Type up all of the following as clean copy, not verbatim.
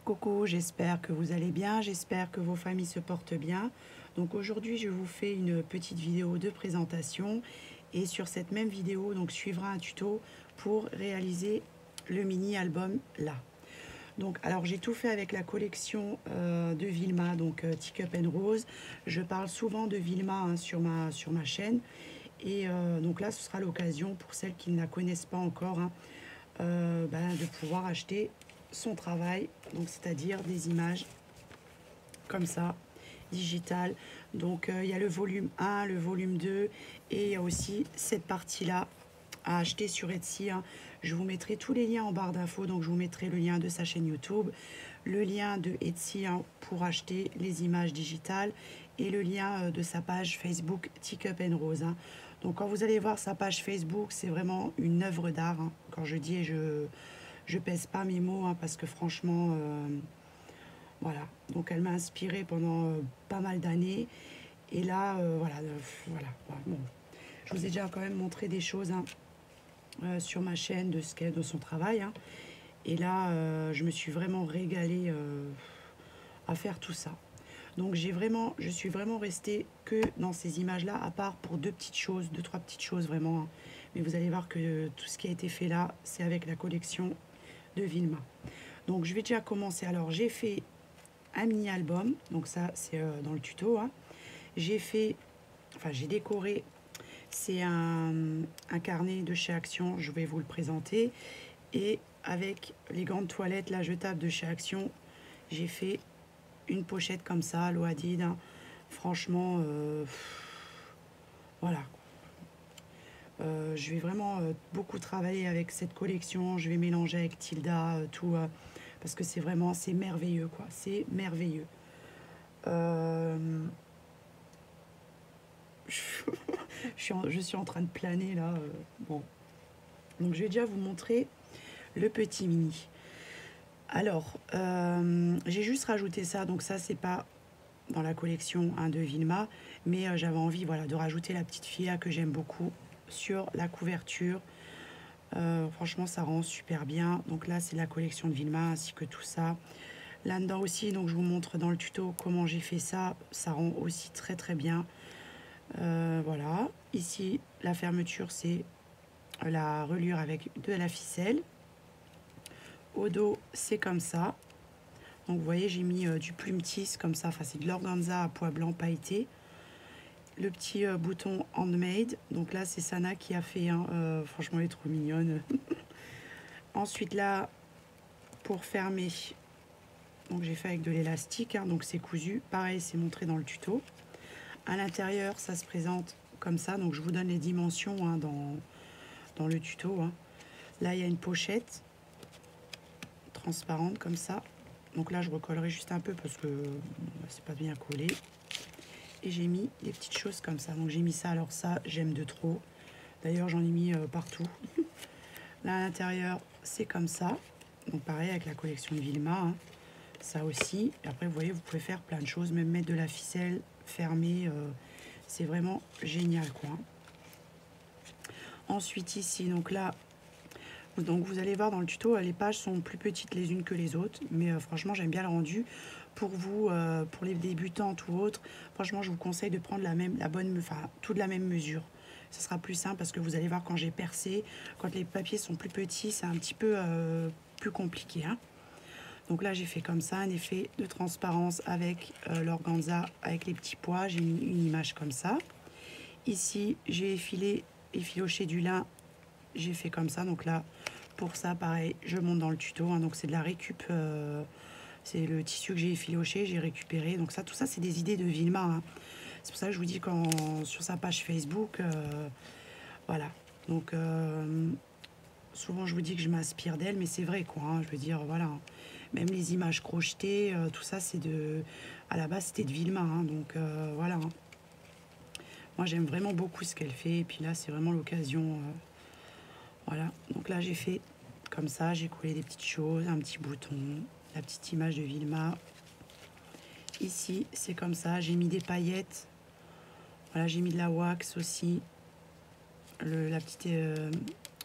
Coucou, j'espère que vous allez bien, j'espère que vos familles se portent bien. Donc aujourd'hui, je vous fais une petite vidéo de présentation et sur cette même vidéo, donc suivra un tuto pour réaliser le mini album là. Donc, alors j'ai tout fait avec la collection de Vilma, donc Teacup & Rose. Je parle souvent de Vilma hein, sur ma chaîne. Et donc là, ce sera l'occasion pour celles qui ne la connaissent pas encore hein, de pouvoir acheter son travail, donc c'est-à-dire des images comme ça, digitales. Donc il y a le volume 1, le volume 2 et il y a aussi cette partie-là à acheter sur Etsy. Hein. Je vous mettrai tous les liens en barre d'infos, donc je vous mettrai le lien de sa chaîne YouTube, le lien de Etsy hein, pour acheter les images digitales et le lien de sa page Facebook Teacup & Rose. Hein. Donc quand vous allez voir sa page Facebook, c'est vraiment une œuvre d'art. Hein. Quand je dis, je pèse pas mes mots hein, parce que franchement, voilà. Donc elle m'a inspirée pendant pas mal d'années. Et là, voilà. Bon. Je vous ai déjà quand même montré des choses hein, sur ma chaîne de son travail. Hein. Et là, je me suis vraiment régalée à faire tout ça. Donc je suis vraiment restée que dans ces images-là, à part pour deux, trois petites choses vraiment. Hein. Mais vous allez voir que tout ce qui a été fait là, c'est avec la collection de Vilma. Donc je vais déjà commencer. Alors j'ai fait un mini-album, donc ça c'est dans le tuto. Hein. J'ai décoré, c'est un carnet de chez Action, je vais vous le présenter. Et avec les grandes toilettes là jetables de chez Action, j'ai fait une pochette comme ça, l'eau Hadid. Hein. Franchement, voilà. Je vais vraiment beaucoup travailler avec cette collection. Je vais mélanger avec Tilda, tout, parce que c'est merveilleux, quoi. C'est merveilleux. Je suis en train de planer là. Bon. Donc je vais déjà vous montrer le petit mini. Alors, j'ai juste rajouté ça. Donc ça, c'est pas dans la collection hein, de Vilma, mais j'avais envie voilà, de rajouter la petite fille que j'aime beaucoup sur la couverture. Franchement, ça rend super bien. Donc là, c'est la collection de Vilma ainsi que tout ça. Là-dedans aussi, donc je vous montre dans le tuto comment j'ai fait ça. Ça rend aussi très très bien. Voilà. Ici, la fermeture, c'est la reliure avec de la ficelle. Au dos, c'est comme ça. Donc vous voyez, j'ai mis du plume tisse comme ça. Enfin, c'est de l'organza à pois blanc pailleté. Le petit bouton handmade. Donc là, c'est Sana qui a fait. Hein, franchement, elle est trop mignonne. Ensuite, là, pour fermer, donc j'ai fait avec de l'élastique. Hein, donc c'est cousu. Pareil, c'est montré dans le tuto. À l'intérieur, ça se présente comme ça. Donc je vous donne les dimensions hein, dans le tuto. Hein. Là, il y a une pochette transparente comme ça. Donc là, je recollerai juste un peu parce que c'est pas bien collé. Et j'ai mis des petites choses comme ça. Donc j'ai mis ça. Alors ça, j'aime de trop. D'ailleurs, j'en ai mis partout. Là, à l'intérieur, c'est comme ça. Donc pareil avec la collection de Vilma. Hein. Ça aussi. Et après, vous voyez, vous pouvez faire plein de choses. Même mettre de la ficelle fermée. C'est vraiment génial, quoi. Ensuite, ici, donc là, donc vous allez voir dans le tuto, les pages sont plus petites les unes que les autres, mais franchement j'aime bien le rendu. Pour vous, pour les débutantes ou autres, franchement je vous conseille de prendre tout de la même mesure. Ce sera plus simple parce que vous allez voir quand j'ai percé, quand les papiers sont plus petits, c'est un petit peu plus compliqué. Hein. Donc là j'ai fait comme ça, un effet de transparence avec l'organza, avec les petits pois, j'ai mis une image comme ça. Ici j'ai effiloché du lin, j'ai fait comme ça, donc là pour ça pareil je monte dans le tuto hein, donc c'est de la récup c'est le tissu que j'ai effiloché, j'ai récupéré, donc ça tout ça c'est des idées de Vilma hein. C'est pour ça que je vous dis sur sa page Facebook voilà donc souvent je vous dis que je m'inspire d'elle mais c'est vrai quoi hein, je veux dire voilà hein. Même les images crochetées tout ça c'est à la base c'était de Vilma hein, donc voilà hein. Moi j'aime vraiment beaucoup ce qu'elle fait et puis là c'est vraiment l'occasion voilà, donc là j'ai fait comme ça, j'ai collé des petites choses, un petit bouton, la petite image de Vilma. Ici, c'est comme ça, j'ai mis des paillettes. Voilà, j'ai mis de la wax aussi. La petite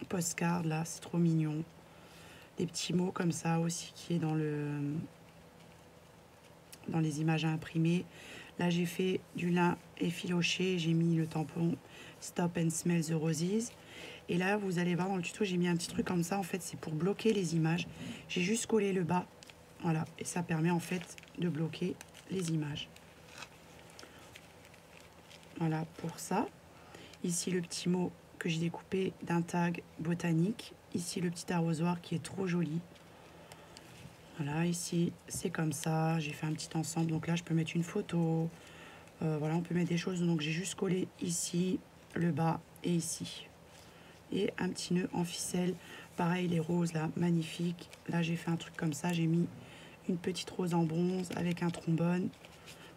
postcard là, c'est trop mignon. Des petits mots comme ça aussi qui est dans le dans les images à imprimer. Là, j'ai fait du lin effiloché, j'ai mis le tampon Stop and Smell the Roses. Et là, vous allez voir dans le tuto, j'ai mis un petit truc comme ça. En fait, c'est pour bloquer les images. J'ai juste collé le bas. Voilà. Et ça permet en fait de bloquer les images. Voilà pour ça. Ici, le petit mot que j'ai découpé d'un tag botanique. Ici, le petit arrosoir qui est trop joli. Voilà, ici, c'est comme ça. J'ai fait un petit ensemble. Donc là, je peux mettre une photo. Voilà, on peut mettre des choses. Donc, j'ai juste collé ici, le bas et ici. Et un petit nœud en ficelle. Pareil, les roses là, magnifiques. Là, j'ai fait un truc comme ça. J'ai mis une petite rose en bronze avec un trombone.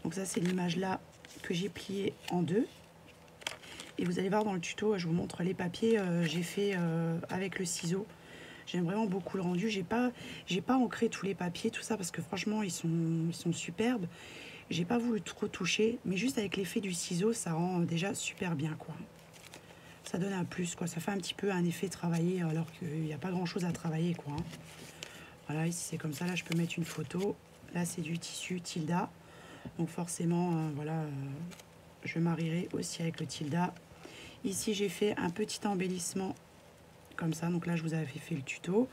Donc ça, c'est l'image là que j'ai pliée en deux. Et vous allez voir dans le tuto, je vous montre les papiers. J'ai fait avec le ciseau. J'aime vraiment beaucoup le rendu. J'ai pas ancré tous les papiers, tout ça, parce que franchement, ils sont superbes. J'ai pas voulu trop toucher, mais juste avec l'effet du ciseau, ça rend déjà super bien, quoi. Ça donne un plus, quoi. Ça fait un petit peu un effet travaillé, alors qu'il n'y a pas grand-chose à travailler, quoi. Voilà, ici, c'est comme ça. Là, je peux mettre une photo. Là, c'est du tissu Tilda. Donc, forcément, voilà, je marierai aussi avec le Tilda. Ici, j'ai fait un petit embellissement comme ça. Donc là, je vous avais fait le tuto.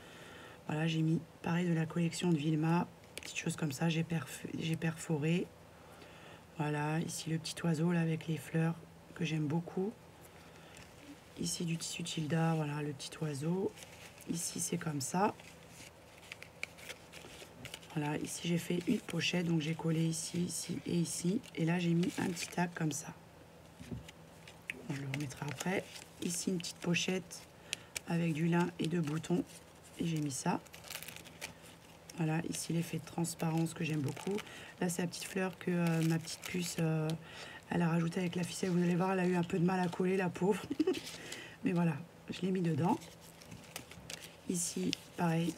Voilà, j'ai mis pareil de la collection de Vilma. Petite chose comme ça, j'ai perforé. Voilà, ici le petit oiseau là avec les fleurs que j'aime beaucoup. Ici du tissu Tilda, voilà le petit oiseau. Ici c'est comme ça. Voilà, ici j'ai fait une pochette, donc j'ai collé ici, ici et ici. Et là j'ai mis un petit tag comme ça. Bon, je le remettrai après. Ici une petite pochette avec du lin et deux boutons. Et j'ai mis ça. Voilà, ici l'effet de transparence que j'aime beaucoup. Là, c'est la petite fleur que ma petite puce, elle a rajouté avec la ficelle. Vous allez voir, elle a eu un peu de mal à coller, la pauvre. Mais voilà, je l'ai mis dedans. Ici, pareil.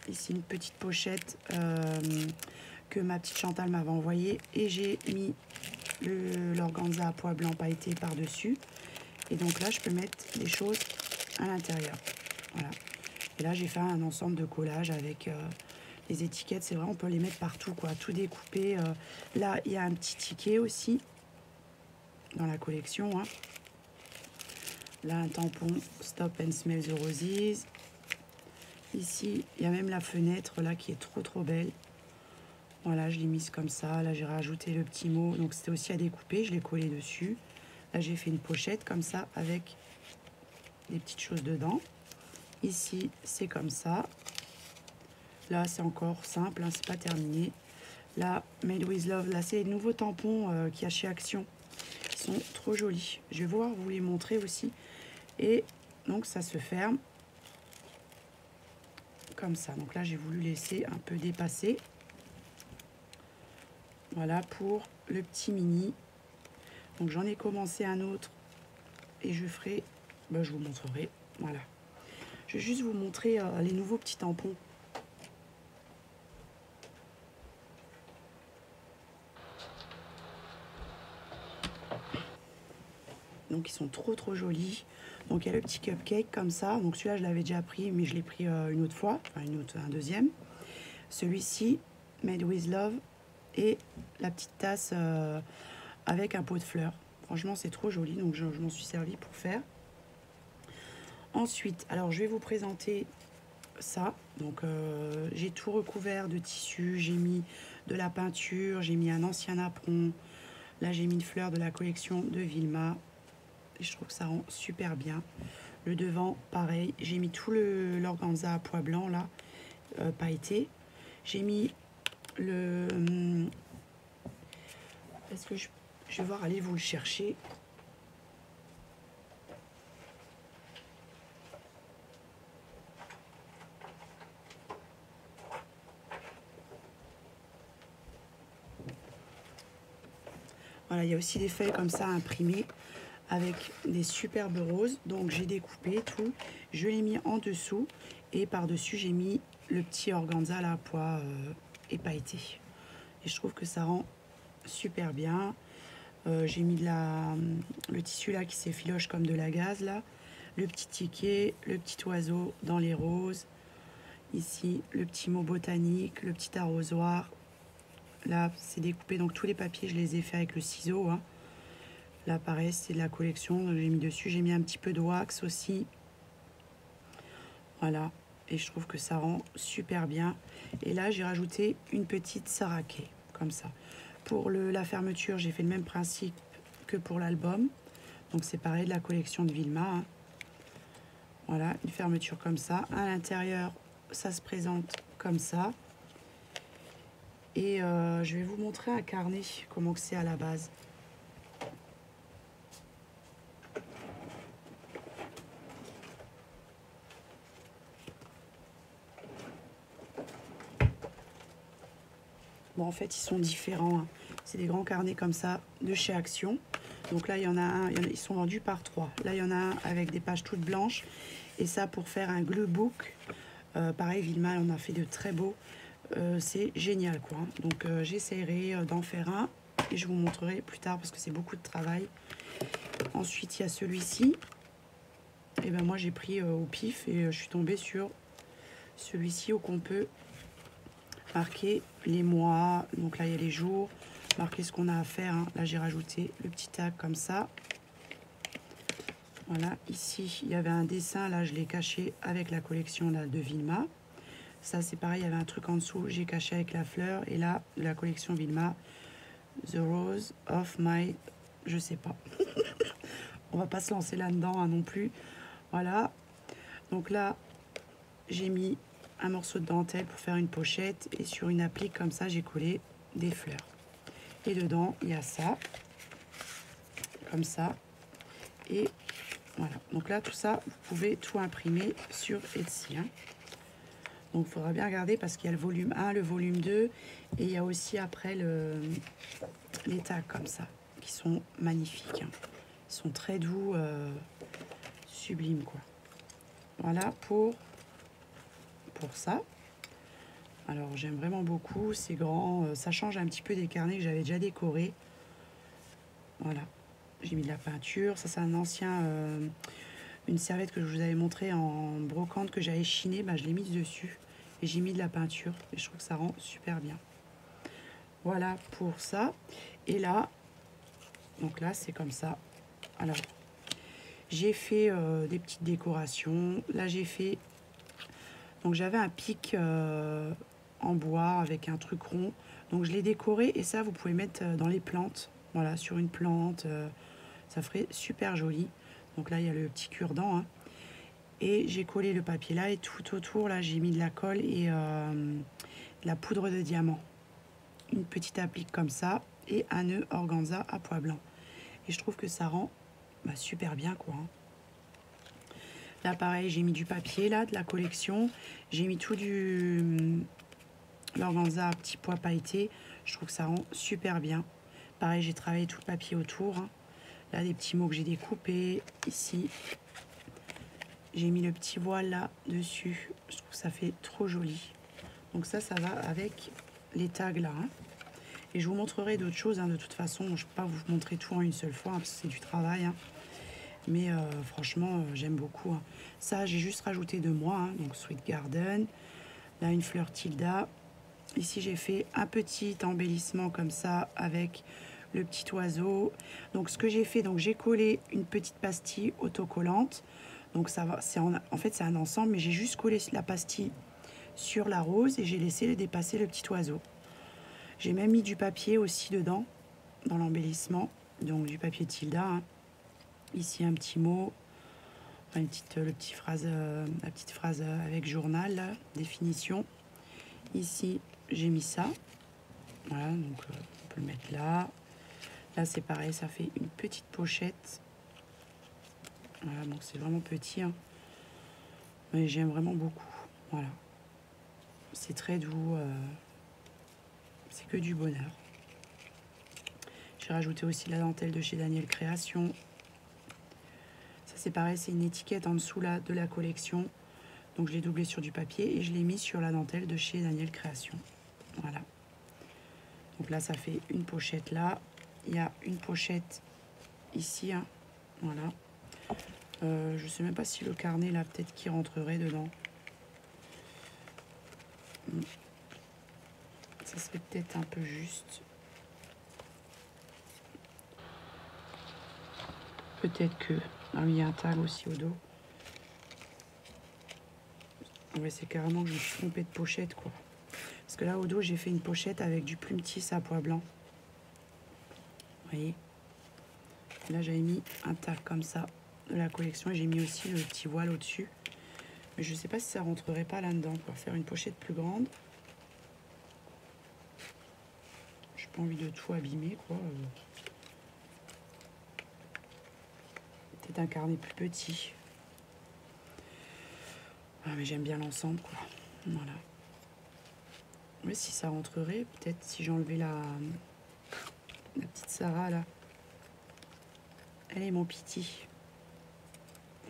Ici, une petite pochette que ma petite Chantal m'avait envoyée. Et j'ai mis l'organza à pois blanc pailleté par-dessus. Et donc là, je peux mettre des choses à l'intérieur. Voilà. Et là, j'ai fait un ensemble de collages avec les étiquettes. C'est vrai, on peut les mettre partout, quoi. Tout découpé. Là, il y a un petit ticket aussi dans la collection. Hein. Là, un tampon Stop and Smell the Roses. Ici, il y a même la fenêtre là qui est trop belle. Voilà, je l'ai mise comme ça. Là, j'ai rajouté le petit mot. Donc, c'était aussi à découper. Je l'ai collé dessus. Là, j'ai fait une pochette comme ça avec des petites choses dedans. Ici, c'est comme ça. Là, c'est encore simple, hein, c'est pas terminé. Là, Made with Love, là, c'est les nouveaux tampons qu'il y a chez Action. Ils sont trop jolis. Je vais voir vous les montrer aussi. Et donc, ça se ferme comme ça. Donc là, j'ai voulu laisser un peu dépasser. Voilà pour le petit mini. Donc, j'en ai commencé un autre et je ferai, ben, je vous montrerai. Voilà. Je vais juste vous montrer les nouveaux petits tampons. Donc ils sont trop jolis. Donc il y a le petit cupcake comme ça. Donc celui-là je l'avais déjà pris, mais je l'ai pris une autre fois, enfin un deuxième. Celui-ci, Made with Love, et la petite tasse avec un pot de fleurs. Franchement c'est trop joli, donc je m'en suis servi pour faire. Ensuite, alors je vais vous présenter ça. Donc j'ai tout recouvert de tissu, j'ai mis de la peinture, j'ai mis un ancien apron. Là j'ai mis une fleur de la collection de Vilma. Et je trouve que ça rend super bien. Le devant, pareil. J'ai mis tout l'organza à pois blanc, là, pailleté. J'ai mis le... Est-ce que je vais voir, allez vous le chercher. Voilà, il y a aussi des feuilles comme ça imprimées avec des superbes roses. Donc j'ai découpé tout, je l'ai mis en dessous et par-dessus j'ai mis le petit organza là, à pois et pailleté. Et je trouve que ça rend super bien. J'ai mis le tissu là qui s'effiloche comme de la gaze là. Le petit ticket, le petit oiseau dans les roses. Ici, le petit mot botanique, le petit arrosoir, Là, c'est découpé, donc tous les papiers, je les ai fait avec le ciseau. Hein. Là, pareil, c'est de la collection. J'ai mis dessus, j'ai mis un petit peu de wax aussi. Voilà. Et je trouve que ça rend super bien. Et là, j'ai rajouté une petite saraké, comme ça. Pour la fermeture, j'ai fait le même principe que pour l'album. Donc, c'est pareil, de la collection de Vilma. Hein. Voilà, une fermeture comme ça. À l'intérieur, ça se présente comme ça. Et je vais vous montrer un carnet, comment que c'est à la base. Bon, en fait, ils sont différents. Hein. C'est des grands carnets comme ça de chez Action. Donc là, il y en a un, ils sont vendus par 3. Là, il y en a un avec des pages toutes blanches. Et ça, pour faire un glue book. Pareil, Vilma, on a fait de très beaux. C'est génial, quoi. Donc, j'essaierai d'en faire un. Et je vous montrerai plus tard parce que c'est beaucoup de travail. Ensuite, il y a celui-ci. Et ben moi, j'ai pris au pif et je suis tombée sur celui-ci où on peut marquer les mois. Donc là, il y a les jours. Marquer ce qu'on a à faire. Hein. Là, j'ai rajouté le petit tag comme ça. Voilà, ici, il y avait un dessin. Là, je l'ai caché avec la collection là, de Vilma. Ça, c'est pareil, il y avait un truc en dessous. J'ai caché avec la fleur. Et là, de la collection Vilma, The Rose of My... Je sais pas. On va pas se lancer là-dedans hein, non plus. Voilà. Donc là, j'ai mis un morceau de dentelle pour faire une pochette. Et sur une applique comme ça, j'ai collé des fleurs. Et dedans, il y a ça. Comme ça. Et voilà. Donc là, tout ça, vous pouvez tout imprimer sur Etsy. Hein. Donc, il faudra bien regarder parce qu'il y a le volume 1, le volume 2. Et il y a aussi après les tags comme ça, qui sont magnifiques. Hein. Ils sont très doux, sublimes, quoi. Voilà pour ça. Alors, j'aime vraiment beaucoup. C'est grand. Ça change un petit peu des carnets que j'avais déjà décorés. Voilà. J'ai mis de la peinture. Ça, c'est un ancien... une serviette que je vous avais montré en brocante que j'avais chiné. Bah, je l'ai mise dessus. Et j'ai mis de la peinture. Et je trouve que ça rend super bien. Voilà pour ça. Et là... Donc là, c'est comme ça. Alors, j'ai fait des petites décorations. Là, j'ai fait... Donc, j'avais un pic en bois avec un truc rond. Donc, je l'ai décoré. Et ça, vous pouvez mettre dans les plantes. Voilà, sur une plante. Ça ferait super joli. Donc là, il y a le petit cure-dent. Hein. Et j'ai collé le papier là. Et tout autour, là, j'ai mis de la colle et de la poudre de diamant. Une petite applique comme ça. Et un nœud organza à pois blanc. Et je trouve que ça rend super bien, quoi. Hein. Là, pareil, j'ai mis du papier, là, de la collection. J'ai mis tout l'organza à petits pois pailletés. Je trouve que ça rend super bien. Pareil, j'ai travaillé tout le papier autour. Hein. Là, des petits mots que j'ai découpés. Ici, j'ai mis le petit voile là dessus. Je trouve que ça fait trop joli. Donc ça va avec les tags là. Hein. Et je vous montrerai d'autres choses. Hein. De toute façon, je ne peux pas vous montrer tout en une seule fois. Hein, parce que c'est du travail. Hein. Mais franchement, j'aime beaucoup. Hein. Ça, j'ai juste rajouté de moi. Hein. Donc Sweet Garden. Là, une fleur Tilda. Ici, j'ai fait un petit embellissement comme ça avec... le petit oiseau. Donc ce que j'ai fait, donc j'ai collé une petite pastille autocollante. Donc ça va, en fait c'est un ensemble, mais j'ai juste collé la pastille sur la rose et j'ai laissé dépasser le petit oiseau. J'ai même mis du papier aussi dedans, dans l'embellissement. Donc du papier Tilda. Hein. Ici un petit mot, la petite phrase avec journal, là, définition. Ici j'ai mis ça. Voilà, donc on peut le mettre là. Là, c'est pareil, ça fait une petite pochette. Voilà, donc c'est vraiment petit. Hein. Mais j'aime vraiment beaucoup. Voilà. C'est très doux. C'est que du bonheur. J'ai rajouté aussi la dentelle de chez Daniel Création. Ça, c'est pareil, c'est une étiquette en dessous là, de la collection. Donc, je l'ai doublé sur du papier et je l'ai mis sur la dentelle de chez Daniel Création. Voilà. Donc là, ça fait une pochette là. Il y a une pochette ici, hein. Voilà. Je sais même pas si le carnet là, peut-être qui rentrerait dedans. Ça ça serait peut-être un peu juste. Peut-être que... Ah oui, il y a un tag aussi au dos. Ouais, c'est carrément que je me suis trompée de pochette, quoi. Parce que là, au dos, j'ai fait une pochette avec du plume tisse à pois blanc. Vous voyez? Et là, j'avais mis un tag comme ça de la collection. Et j'ai mis aussi le petit voile au-dessus. Mais je ne sais pas si ça rentrerait pas là-dedans. Pour faire une pochette plus grande. J'ai pas envie de tout abîmer, quoi. Peut-être un carnet plus petit. Ah, mais j'aime bien l'ensemble, quoi. Voilà. Oui, si ça rentrerait, peut-être si j'enlevais la petite Sarah, là. Elle est mon piti.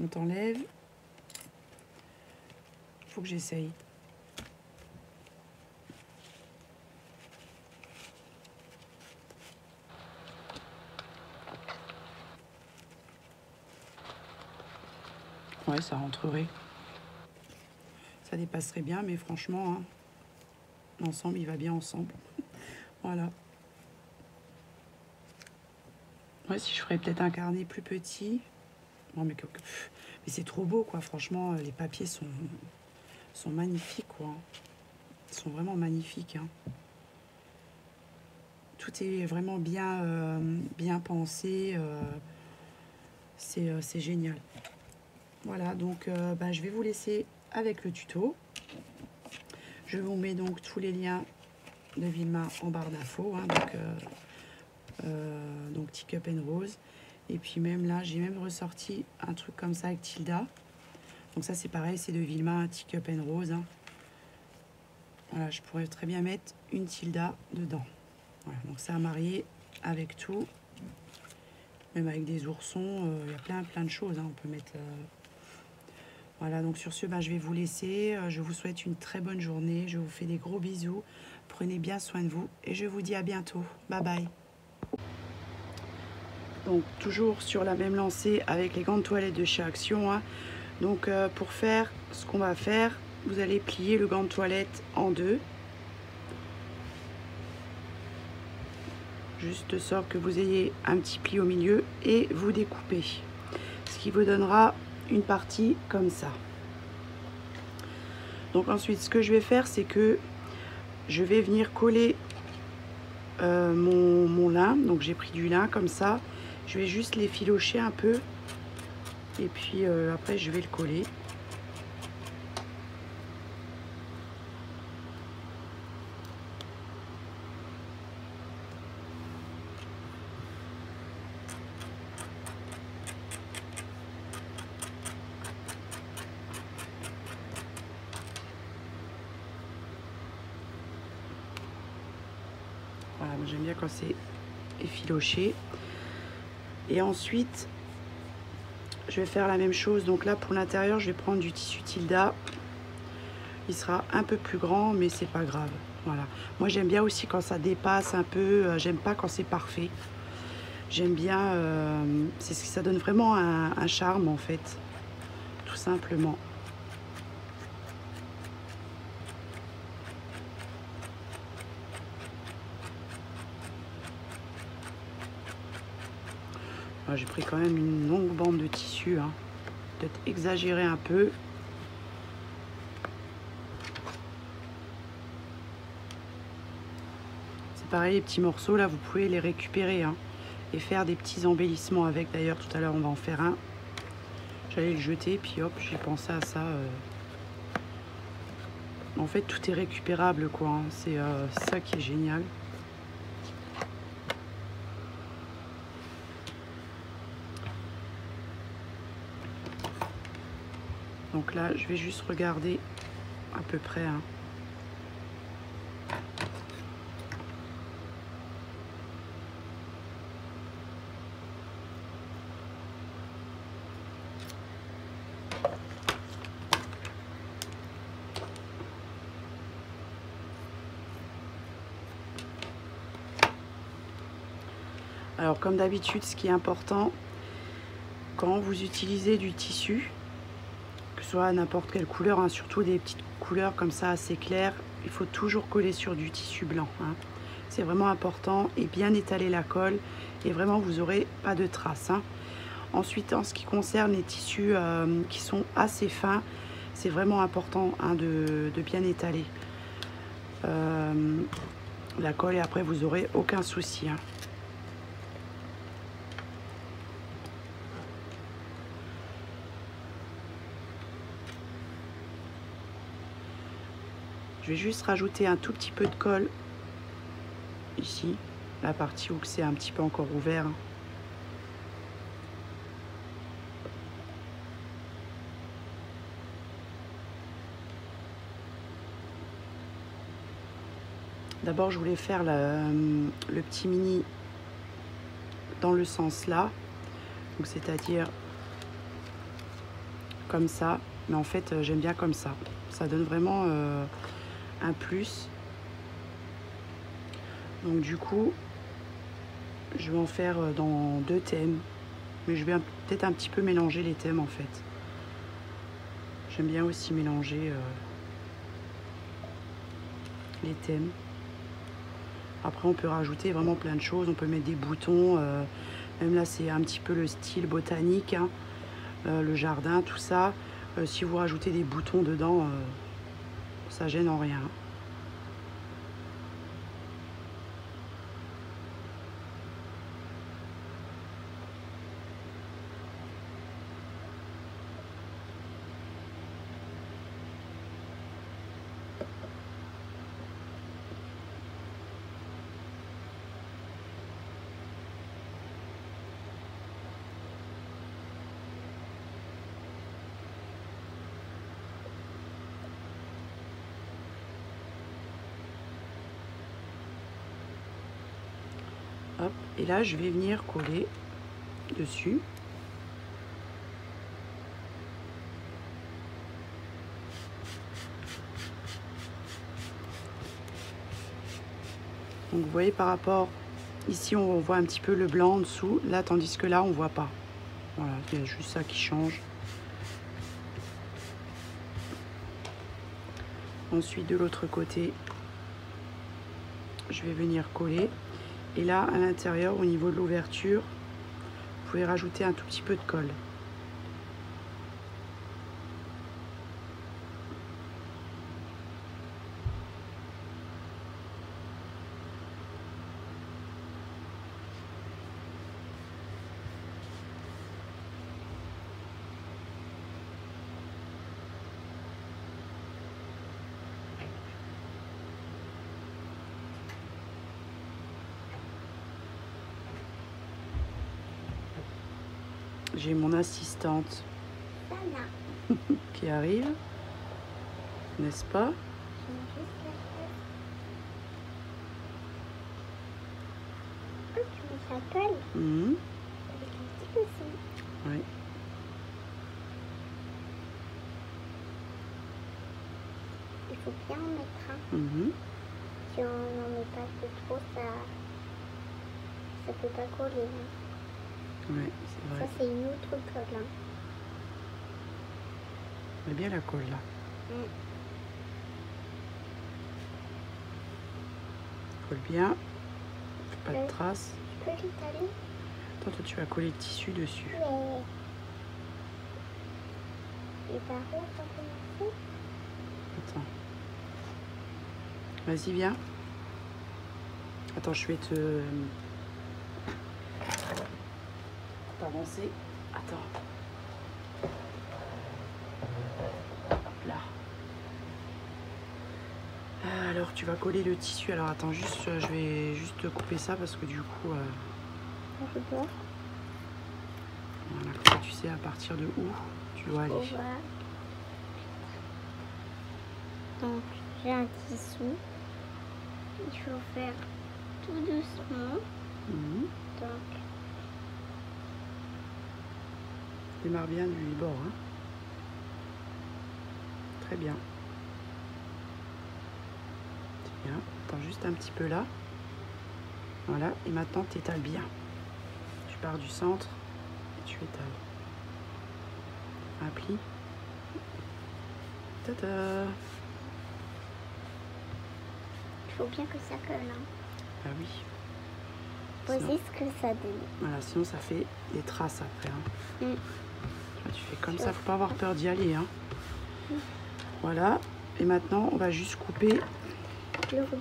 On t'enlève. Faut que j'essaye. Ouais, ça rentrerait. Ça dépasserait bien, mais franchement, hein, l'ensemble, il va bien ensemble. Voilà. Ouais, si je ferais peut-être un carnet plus petit. Non, mais c'est trop beau, quoi. Franchement, les papiers sont magnifiques, quoi. Ils sont vraiment magnifiques, hein. Tout est vraiment bien pensé. C'est génial. Voilà, donc je vais vous laisser avec le tuto. Je vous mets donc tous les liens de Vilma en barre d'infos, hein, donc Teacup & Rose. Et puis même là, j'ai même ressorti un truc comme ça avec Tilda. Donc ça, c'est pareil, c'est de Vilma, Teacup & Rose. Hein. Voilà, je pourrais très bien mettre une Tilda dedans. Voilà, donc ça a marié avec tout. Même avec des oursons, il y a plein de choses. Hein, on peut mettre... Voilà, donc sur ce, je vais vous laisser. Je vous souhaite une très bonne journée. Je vous fais des gros bisous. Prenez bien soin de vous. Et je vous dis à bientôt. Bye bye. Donc toujours sur la même lancée avec les gants de toilette de chez Action. Hein. Donc pour faire ce qu'on va faire, vous allez plier le gant de toilette en deux. Juste de sorte que vous ayez un petit pli au milieu et vous découpez. Ce qui vous donnera une partie comme ça. Donc ensuite, ce que je vais faire, c'est que je vais venir coller mon lin. Donc j'ai pris du lin comme ça. Je vais juste les filocher un peu. Et puis après, je vais le coller. Voilà, j'aime bien quand c'est effiloché. Et ensuite, je vais faire la même chose. Donc là, pour l'intérieur, je vais prendre du tissu Tilda. Il sera un peu plus grand, mais c'est pas grave. Voilà. Moi, j'aime bien aussi quand ça dépasse un peu. J'aime pas quand c'est parfait. J'aime bien... c'est ce que ça donne vraiment un charme, en fait. Tout simplement. J'ai pris quand même une longue bande de tissu, hein. Peut-être exagéré un peu. C'est pareil, les petits morceaux, là, vous pouvez les récupérer, hein, et faire des petits embellissements avec. D'ailleurs, tout à l'heure, on va en faire un. J'allais le jeter, puis hop, j'ai pensé à ça. En fait, tout est récupérable, quoi. Hein. C'est ça qui est génial. Donc là, je vais juste regarder à peu près. Hein. Alors, comme d'habitude, ce qui est important, quand vous utilisez du tissu, que ce soit n'importe quelle couleur, hein, surtout des petites couleurs comme ça assez claires, il faut toujours coller sur du tissu blanc, hein. C'est vraiment important, et bien étaler la colle, et vraiment vous n'aurez pas de traces, hein. Ensuite, en ce qui concerne les tissus qui sont assez fins, c'est vraiment important, hein, de bien étaler la colle, et après vous n'aurez aucun souci, hein. Je vais juste rajouter un tout petit peu de colle ici, la partie où c'est un petit peu encore ouvert. D'abord, je voulais faire le petit mini dans le sens là, donc c'est-à-dire comme ça, mais en fait j'aime bien comme ça donne vraiment un plus. Donc du coup je vais en faire dans 2 thèmes, mais je vais peut-être un petit peu mélanger les thèmes en fait. J'aime bien aussi mélanger les thèmes. Après on peut rajouter vraiment plein de choses, on peut mettre des boutons, même là c'est un petit peu le style botanique, hein, le jardin, tout ça. Si vous rajoutez des boutons dedans, ça gêne en rien. Hop, et là je vais venir coller dessus. Donc vous voyez, par rapport ici on voit un petit peu le blanc en dessous, là, tandis que là on voit pas. Voilà, il y a juste ça qui change. Ensuite de l'autre côté, je vais venir coller. Et là, à l'intérieur, au niveau de l'ouverture, vous pouvez rajouter un tout petit peu de colle. J'ai mon assistante qui arrive, n'est-ce pas? Ça colle. Mmh. Avec un petit peu aussi. Oui. Il faut bien en mettre un. Mmh. Si on n'en met pas trop, ça peut pas coller, hein. Oui, c'est vrai. Ça, c'est une autre colle, hein. On a bien la colle là. Colle bien. Pas de traces. Tu peux l'étaler? Attends, toi, tu vas coller le tissu dessus. Mais... Et par où ça commence? Attends. Vas-y, viens. Attends, je vais te... t'avancer. Attends. Hop là. Alors, tu vas coller le tissu. Alors, attends, juste, je vais juste te couper ça parce que du coup... Je dois. Voilà, comme ça, tu sais à partir de où tu dois aller. Voilà. Donc, j'ai un tissu. Il faut faire tout doucement. Mmh. Donc, Démarre bien du bord, hein. Très bien. C'est bien. Attends juste un petit peu là. Voilà. Et maintenant, tu étales bien. Tu pars du centre et tu étales. Un pli. Tada! faut bien que ça colle. Hein. Ah oui. Voici Sinon, ce que ça donne. voilà, sinon ça fait des traces après. Hein. Mm. Là, tu fais comme ça, faut pas avoir peur d'y aller. Hein. Voilà. Et maintenant, on va juste couper. Le ruban.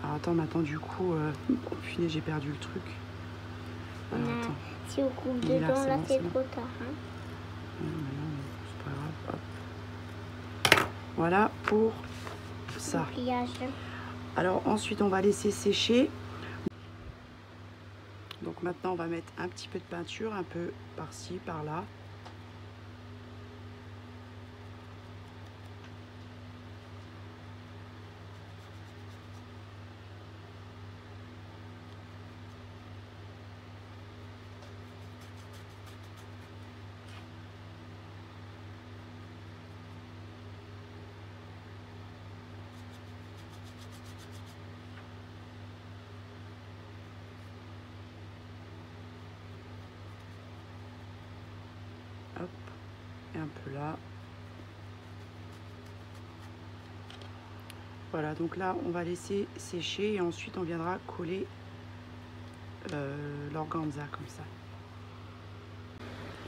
Alors attends, maintenant du coup, oh punaise, j'ai perdu le truc. Alors attends. Si on coupe Il est là, dedans, c'est là, bon, c'est c'est bon. trop tard. Hein. C'est pas grave. Hop. Voilà pour ça. Le pliage. Alors ensuite, on va laisser sécher. Donc maintenant, on va mettre un petit peu de peinture, un peu par-ci, par-là. Hop, et un peu là. Voilà, donc là, on va laisser sécher et ensuite, on viendra coller l'organza comme ça.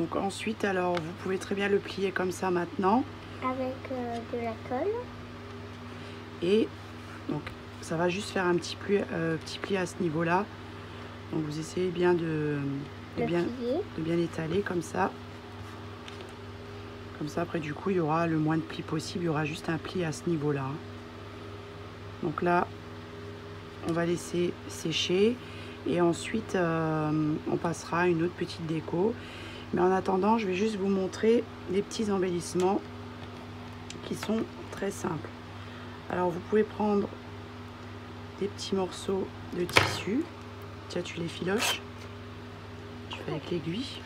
Donc ensuite, alors, vous pouvez très bien le plier comme ça maintenant. Avec de la colle. Et donc, ça va juste faire un petit pli à ce niveau-là. Donc, vous essayez bien de bien étaler comme ça. Comme ça, après, du coup, il y aura le moins de plis possible. Il y aura juste un pli à ce niveau-là. Donc là, on va laisser sécher. Et ensuite, on passera à une autre petite déco. Mais en attendant, je vais juste vous montrer les petits embellissements qui sont très simples. Alors, vous pouvez prendre des petits morceaux de tissu. Tiens, tu les filoches. Tu fais avec l'aiguille.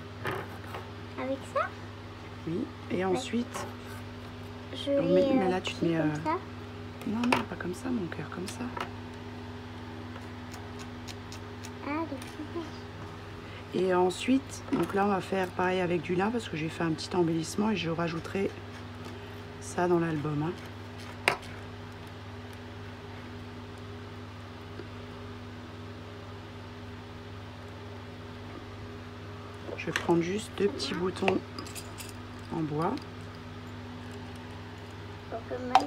Avec ça? Oui. Et ensuite, je vais mais là, tu te mets... comme ça. Non, non, pas comme ça, mon cœur, comme ça. Ah, les filets. Et ensuite, donc là, on va faire pareil avec du lin parce que j'ai fait un petit embellissement et je rajouterai ça dans l'album. Hein. Je vais prendre juste 2 petits boutons en bois. Pour que moi,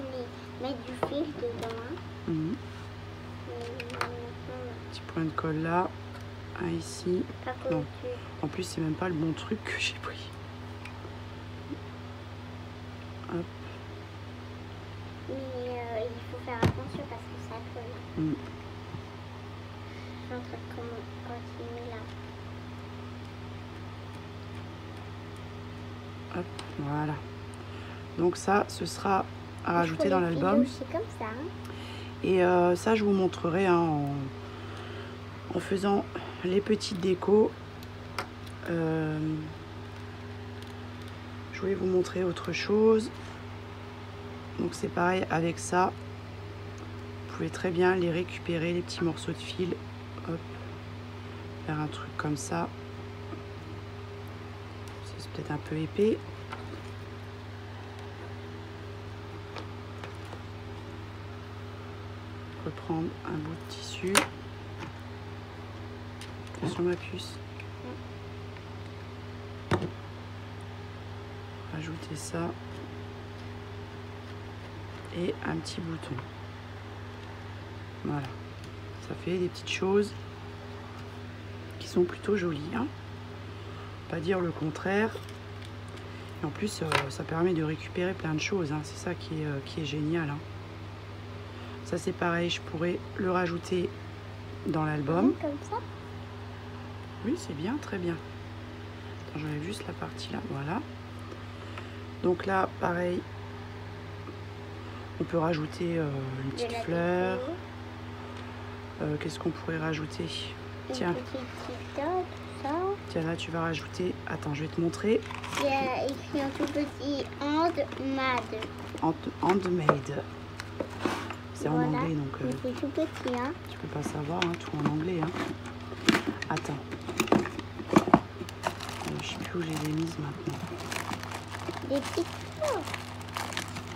mettre du fil dedans. Hein. Mmh. Petit point de colle là, un ici. Non. En plus, c'est même pas le bon truc que j'ai pris. Hop. Mais il faut faire attention parce que ça colle. Mmh. Je suis en train de continuer là. Hop, voilà. Donc ça, ce sera à rajouter dans l'album. C'est comme ça. Hein. Et ça, je vous montrerai hein, en faisant les petites décos. Je voulais vous montrer autre chose. Donc c'est pareil avec ça. Vous pouvez très bien les récupérer, les petits morceaux de fil. Hop, faire un truc comme ça. C'est peut-être un peu épais. Reprendre un bout de tissu. Attention ma puce. Rajouter ça. Et un petit bouton. Voilà. Ça fait des petites choses qui sont plutôt jolies. Hein. Pas dire le contraire. Et en plus, ça permet de récupérer plein de choses. Hein. C'est ça qui est génial. Hein. Ça, c'est pareil. Je pourrais le rajouter dans l'album. Comme ça? Oui, c'est bien, très bien. J'enlève juste la partie là. Voilà. Donc là, pareil. On peut rajouter une petite fleur. Qu'est-ce qu'on pourrait rajouter? Tiens. Une petite tout ça. Tiens, là, tu vas rajouter... Attends, je vais te montrer. Il y a écrit un tout petit handmade. Handmade. C'est voilà. En anglais, donc... C'est tout petit, hein. Tu peux pas savoir, hein, tout en anglais. Hein. Attends. Je sais plus où je les ai mises maintenant. Des petites fleurs.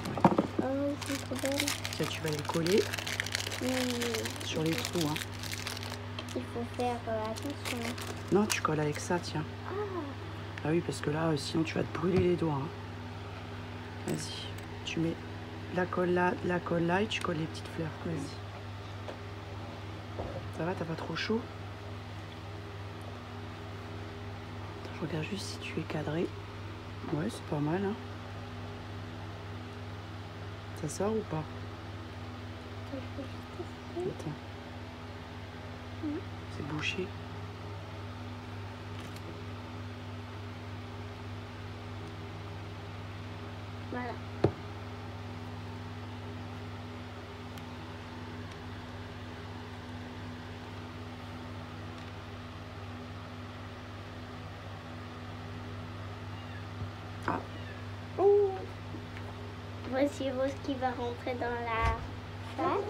Ouais. Oh, c'est trop belle. Tiens, tu vas les coller. Mais sur les trous. Hein. il faut faire attention. Non, tu colles avec ça, tiens. Ah, Ah oui, parce que là, sinon tu vas te brûler les doigts. Hein. Vas-y, tu mets la colle là et tu colles les petites fleurs. Vas-y. Ça va, t'as pas trop chaud? Attends, je regarde juste si tu es cadré. Ouais, c'est pas mal. Hein. Ça sort ou pas? je vais juste essayer. Attends. C'est bouché. Voilà. Ah. Oh. Voici Rose qui va rentrer dans la salle.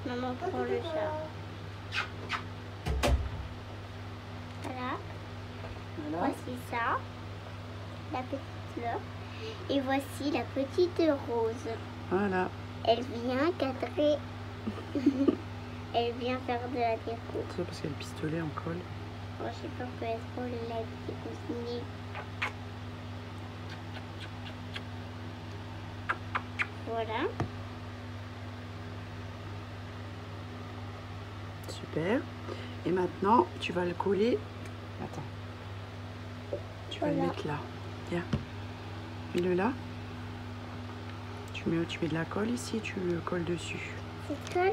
Maman prend le chat. Voilà. Voici ça, la petite fleur. Et voici la petite rose. Voilà. Elle vient cadrer. Elle vient faire de la déco. C'est parce qu'il y a le pistolet en colle. Bon, j'ai peur qu'elle soit la décousiner. Voilà. Super. Et maintenant, tu vas le coller. Attends. Tu vas le Voilà. mettre là. Viens. Mets-le là. Tu mets de la colle ici et tu le colles dessus. C'est colle.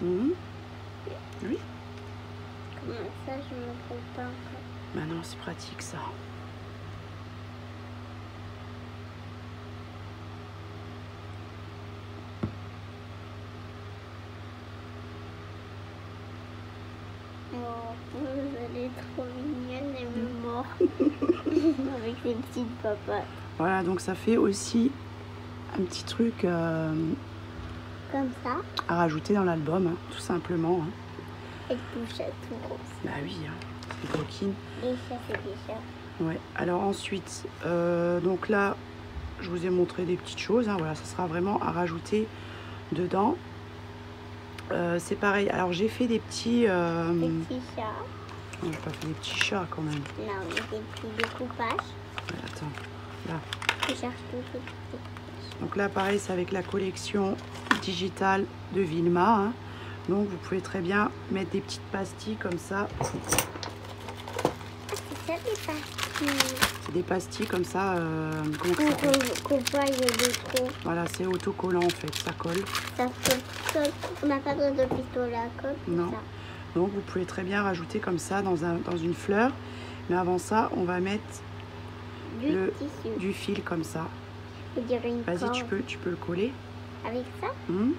Mhm. Oui. Comment ça, je ne me trompe pas encore. Maintenant, c'est pratique ça. Oh, vous allez être trop mignonne et me mord. Avec les petites papates. Voilà, donc ça fait aussi un petit truc Comme ça. à rajouter dans l'album, hein, tout simplement. Hein. Elle touche à tout rose. Bah oui, hein, c'est coquine. Et ça, c'est déjà. Ouais. Alors ensuite, donc là, je vous ai montré des petites choses. Hein, voilà, ça sera vraiment à rajouter dedans. C'est pareil. Alors j'ai fait des petits. Petit chat. Non, j'ai pas fait des petits chats quand même. Non, mais des petits découpages. Ouais, attends. Là. Je cherche toujours des découpages. Donc là, pareil, c'est avec la collection digitale de Vilma. Hein. Donc vous pouvez très bien mettre des petites pastilles comme ça. Ah, c'est ça des pastilles. C'est des pastilles comme ça. Comment ça Pour s'appelle? qu'on voit il y a des trous. Voilà, c'est autocollant en fait, ça colle. Ça colle. On n'a pas besoin de pistolet à colle. pour Non. Ça. Donc vous pouvez très bien rajouter comme ça dans une fleur. Mais avant ça, on va mettre Du tissu. du fil comme ça. Je dirais une Vas-y, corde. tu peux le coller. Avec ça. Hum.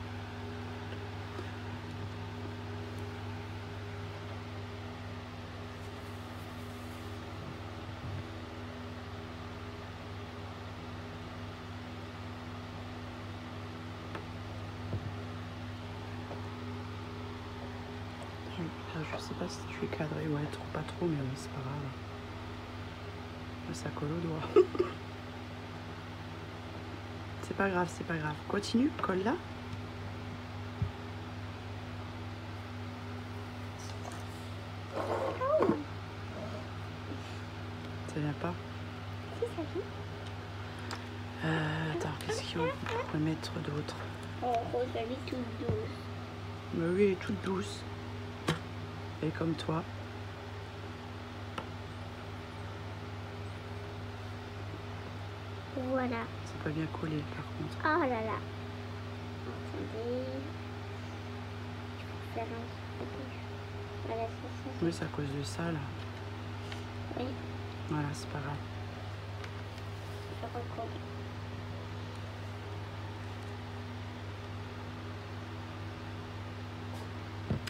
Je sais pas si tu es cadré, ouais, pas trop, mais oui, c'est pas grave. Ça colle au doigt. C'est pas grave, c'est pas grave. Continue, colle là. Ça vient pas? Si, ça vient. Attends, qu'est-ce qu'on pourrait mettre d'autre? Oh, Rose, elle est toute douce. Mais oui, elle est toute douce. Elle est comme toi. Voilà. C'est pas bien collé par contre. Oh là là. Attendez. Il faut faire un petit peu. Voilà, c'est ça. Oui, c'est à cause de ça là. Oui, Voilà, c'est pas grave. je recolle.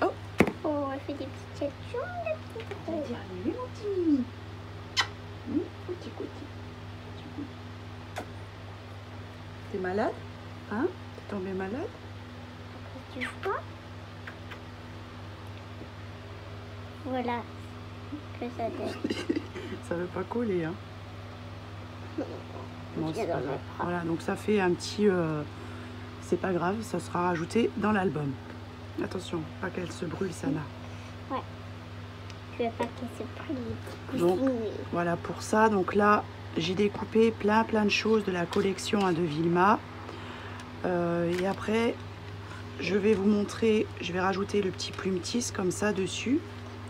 Oh, Oh, elle fait des petites chachons, la petite Rose. oui, mon petit Mimi. Petit côté. T'es malade? Hein? T'es tombé malade? Tu vois? Voilà que ça donne. Ça veut pas coller, hein? Bon, c'est pas grave. Voilà, donc ça fait un petit... c'est pas grave, ça sera rajouté dans l'album. Attention, pas qu'elle se brûle, Sana. Ouais. Je veux pas qu'elle se brûle les petits Donc, coussinets. voilà pour ça. Donc là, j'ai découpé plein de choses de la collection de Vilma. Et après, je vais vous montrer, je vais rajouter le petit plumetis comme ça dessus.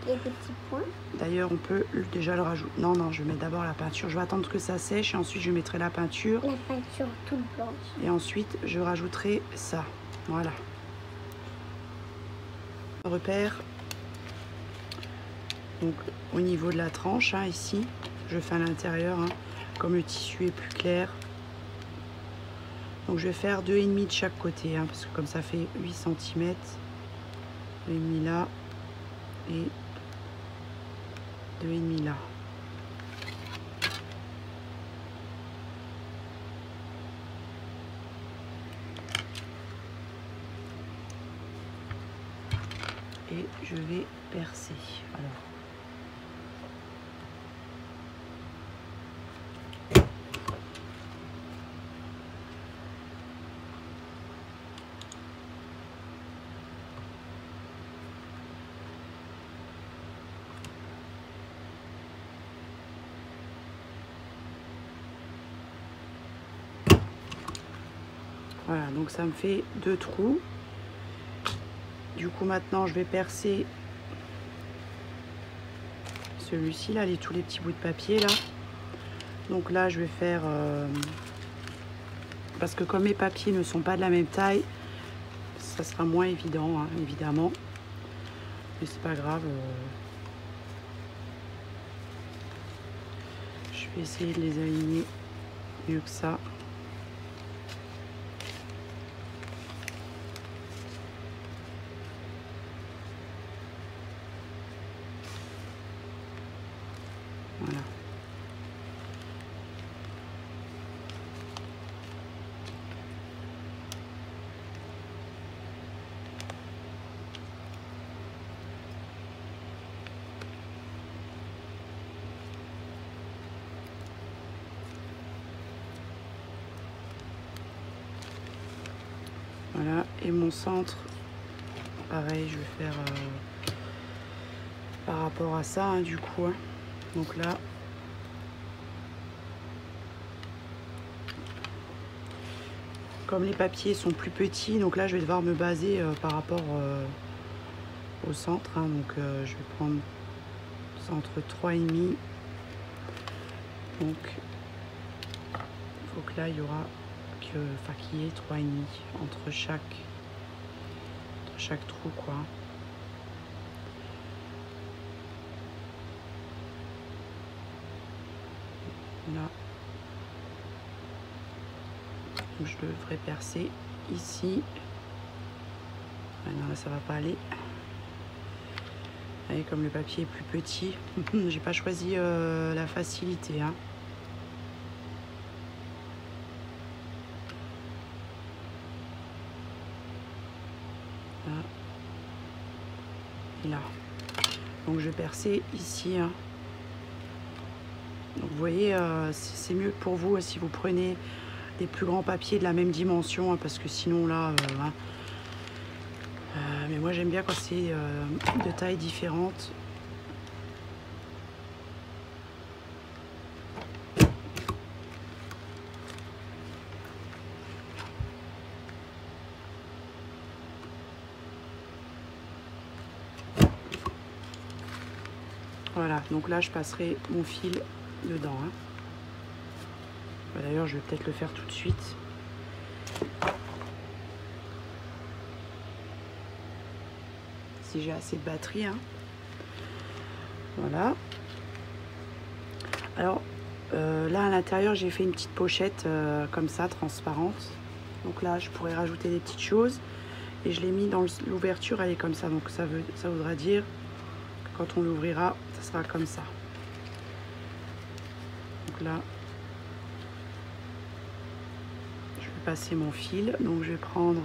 Les petits points. D'ailleurs, on peut déjà le rajouter. Non, je mets d'abord la peinture. Je vais attendre que ça sèche et ensuite je mettrai la peinture. La peinture toute blanche. Et ensuite, je rajouterai ça. Voilà. Repère. Donc, au niveau de la tranche, hein, ici, je fais à l'intérieur, hein, comme le tissu est plus clair. Donc, je vais faire 2,5 de chaque côté, hein, parce que comme ça fait 8 cm. 2,5 là et 2,5 là. Et je vais percer. Alors. Voilà, donc ça me fait 2 trous. Du coup, maintenant, je vais percer celui-ci, là, tous les petits bouts de papier, là. Donc là, je vais faire... parce que comme mes papiers ne sont pas de la même taille, ça sera moins évident, hein, évidemment. Mais c'est pas grave. Je vais essayer de les aligner mieux que ça. Voilà. Voilà, et mon centre, pareil, je vais faire par rapport à ça, hein, du coup. Hein. Donc là, comme les papiers sont plus petits, donc là, je vais devoir me baser par rapport au centre. Hein, donc je vais prendre centre 3,5. Donc, il faut que là, il y aura qu'il y ait 3,5 entre chaque trou, quoi. Là. Donc, je devrais percer ici. Ah non, là, ça va pas aller. Et comme le papier est plus petit, j'ai pas choisi la facilité, hein. Là. Et là. Donc je vais percer ici, hein. Donc vous voyez, c'est mieux pour vous si vous prenez des plus grands papiers de la même dimension, hein, parce que sinon là, hein, mais moi j'aime bien quand c'est de tailles différentes. Voilà, donc là je passerai mon fil dedans, hein. D'ailleurs je vais peut-être le faire tout de suite. Si j'ai assez de batterie, hein. Voilà. Alors là à l'intérieur j'ai fait une petite pochette comme ça, transparente. Donc là je pourrais rajouter des petites choses. Et je l'ai mis dans l'ouverture, elle est comme ça. Donc ça voudra dire que quand on l'ouvrira, ça sera comme ça. Donc là, je vais passer mon fil. Donc je vais prendre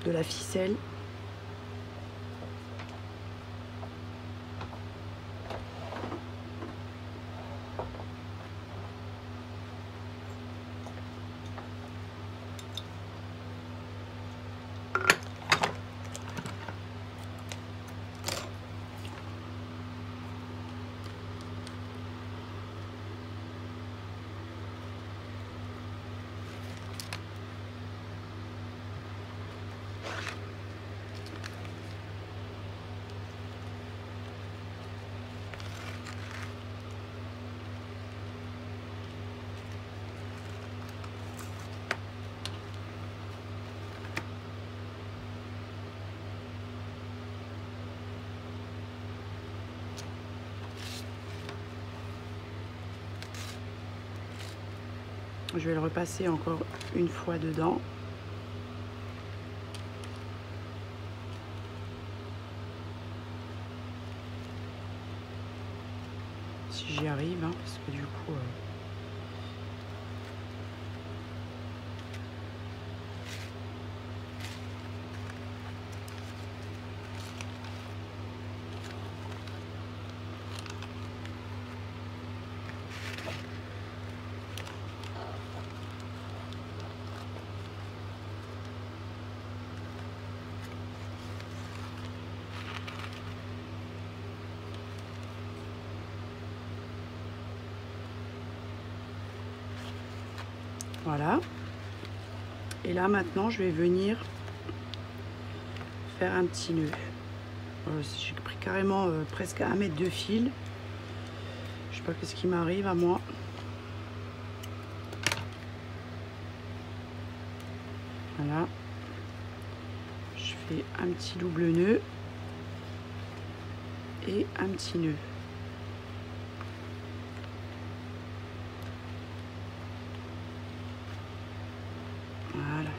de la ficelle. Je vais le repasser encore une fois dedans. Si j'y arrive, hein, parce que du coup... Voilà. Et là maintenant je vais venir faire un petit nœud. J'ai pris carrément presque 1 mètre de fil. Je sais pas qu'est-ce qui m'arrive à moi. Voilà. Je fais un petit double nœud et un petit nœud. Voilà.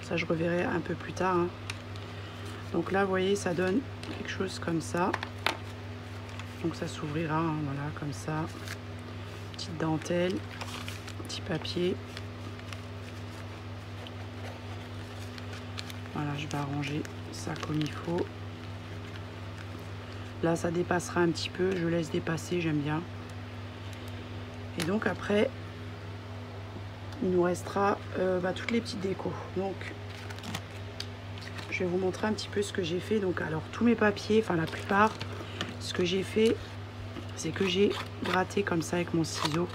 Ça, je reverrai un peu plus tard, hein. Donc là, vous voyez, ça donne quelque chose comme ça. Donc ça s'ouvrira, hein, voilà, comme ça. Petite dentelle, petit papier. Voilà, je vais arranger ça comme il faut. Là, ça dépassera un petit peu. Je laisse dépasser, j'aime bien. Et donc après, il nous restera toutes les petites décos. Donc, je vais vous montrer un petit peu ce que j'ai fait. Donc, alors, tous mes papiers, enfin la plupart, ce que j'ai fait, c'est que j'ai gratté comme ça avec mon ciseau.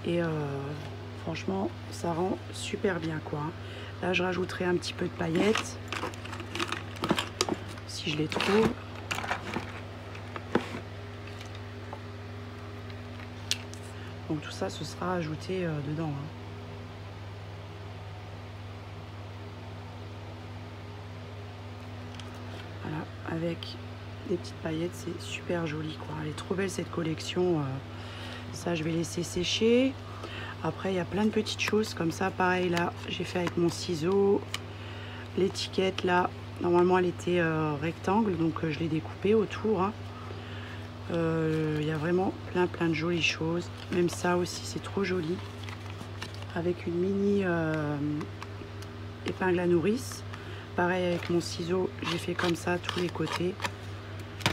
Et franchement, ça rend super bien, quoi. Là, je rajouterai un petit peu de paillettes, si je les trouve. Donc tout ça, ce sera ajouté dedans, hein. Voilà, avec des petites paillettes, c'est super joli, quoi. Elle est trop belle cette collection. Ça, je vais laisser sécher. Après, il y a plein de petites choses comme ça. Pareil, là, j'ai fait avec mon ciseau. L'étiquette, là, normalement, elle était rectangle, donc je l'ai découpée autour, hein. Il y a vraiment plein de jolies choses. Même ça aussi, c'est trop joli. Avec une mini épingle à nourrice. Pareil, avec mon ciseau, j'ai fait comme ça tous les côtés.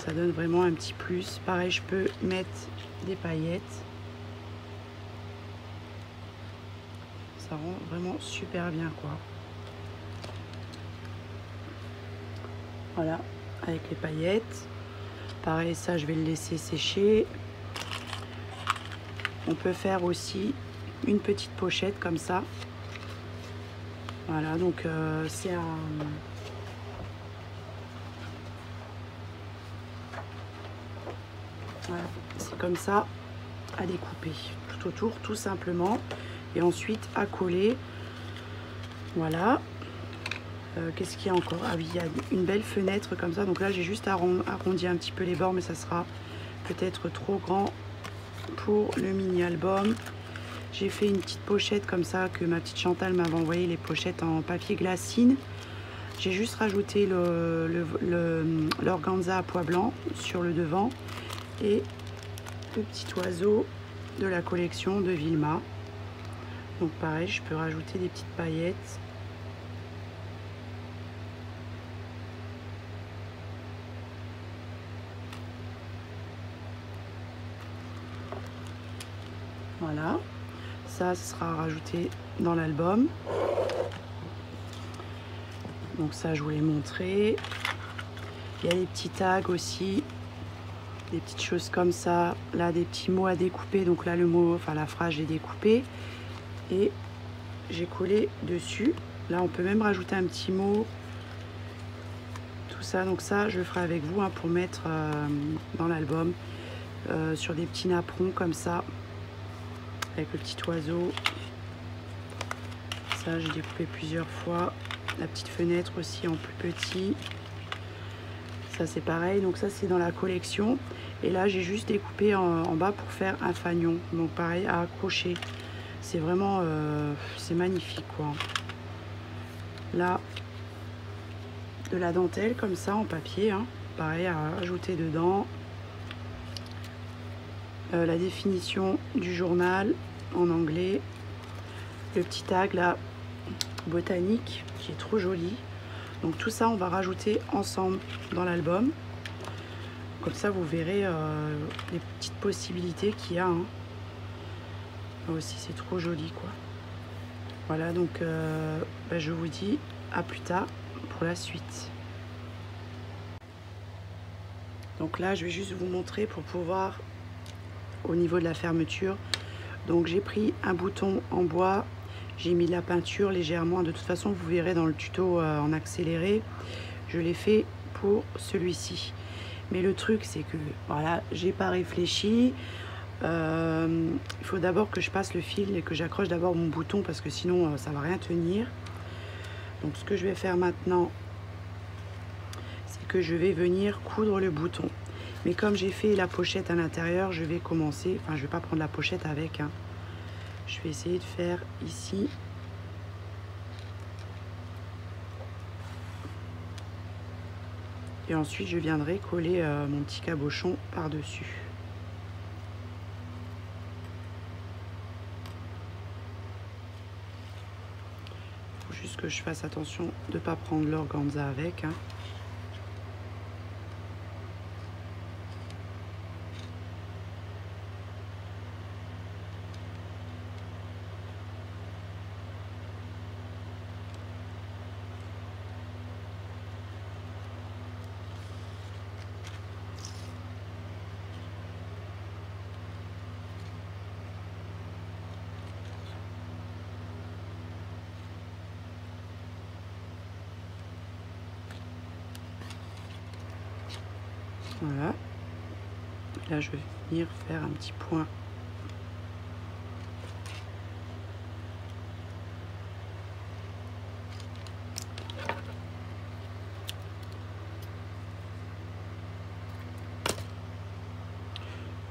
Ça donne vraiment un petit plus. Pareil, je peux mettre des paillettes. Ça rend vraiment super bien, quoi. Voilà, avec les paillettes. Pareil, ça, je vais le laisser sécher. On peut faire aussi une petite pochette comme ça. Voilà, donc c'est un... Voilà, c'est comme ça à découper tout autour, tout simplement. Et ensuite à coller. Voilà. Qu'est-ce qu'il y a encore? Ah oui, il y a une belle fenêtre comme ça. Donc là, j'ai juste arrondi un petit peu les bords, mais ça sera peut-être trop grand pour le mini-album. J'ai fait une petite pochette comme ça que ma petite Chantal m'avait envoyé, les pochettes en papier glacine. J'ai juste rajouté l'organza à pois blanc sur le devant et le petit oiseau de la collection de Vilma. Donc pareil, je peux rajouter des petites paillettes. Voilà, ça sera rajouté dans l'album. Donc ça, je vous l'ai montré. Il y a les petits tags aussi, des petites choses comme ça. Là, des petits mots à découper. Donc là, le mot, enfin la phrase, j'ai découpé et j'ai collé dessus. Là, on peut même rajouter un petit mot. Tout ça, donc ça, je le ferai avec vous, hein, pour mettre dans l'album sur des petits napperons comme ça. Avec le petit oiseau. Ça, j'ai découpé plusieurs fois. La petite fenêtre aussi en plus petit. Ça, c'est pareil. Donc ça, c'est dans la collection. Et là, j'ai juste découpé en bas pour faire un fanion. Donc pareil, à accrocher. C'est vraiment c'est magnifique quoi. Là, de la dentelle comme ça en papier, hein. Pareil à ajouter dedans. La définition du journal en anglais. Le petit tag là, botanique, qui est trop joli. Donc tout ça, on va rajouter ensemble dans l'album. Comme ça, vous verrez les petites possibilités qu'il y a. Hein. Là aussi, c'est trop joli, quoi. Voilà, donc je vous dis à plus tard pour la suite. Donc là, je vais juste vous montrer pour pouvoir, au niveau de la fermeture. Donc j'ai pris un bouton en bois, j'ai mis de la peinture légèrement. De toute façon, vous verrez dans le tuto en accéléré, je l'ai fait pour celui-ci. Mais le truc, c'est que voilà, j'ai pas réfléchi. Il faut d'abord que je passe le fil et que j'accroche d'abord mon bouton parce que sinon ça va rien tenir. Donc ce que je vais faire maintenant, c'est que je vais venir coudre le bouton. Mais comme j'ai fait la pochette à l'intérieur, je vais commencer, enfin je vais pas prendre la pochette avec, hein. Je vais essayer de faire ici. Et ensuite je viendrai coller mon petit cabochon par-dessus. Il faut juste que je fasse attention de ne pas prendre l'organza avec, hein. Voilà. Là, je vais venir faire un petit point.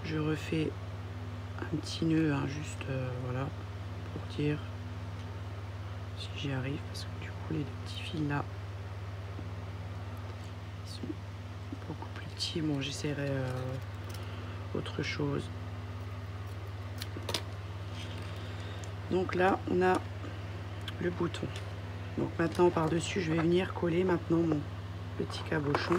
Je refais un petit nœud, hein, juste voilà, pour dire si j'y arrive, parce que du coup, les deux petits fils là, ils sont beaucoup plus petits. Bon, j'essaierai autre chose. Donc là, on a le bouton. Donc maintenant, par-dessus, je vais venir coller maintenant mon petit cabochon.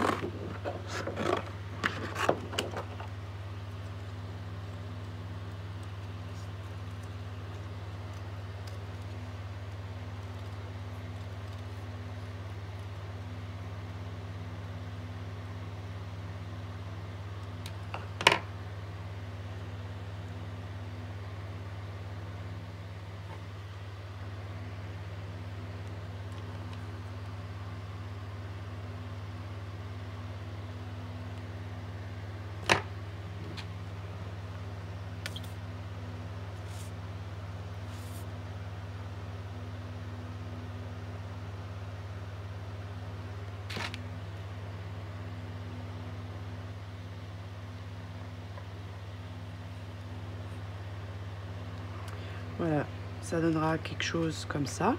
Voilà, ça donnera quelque chose comme ça.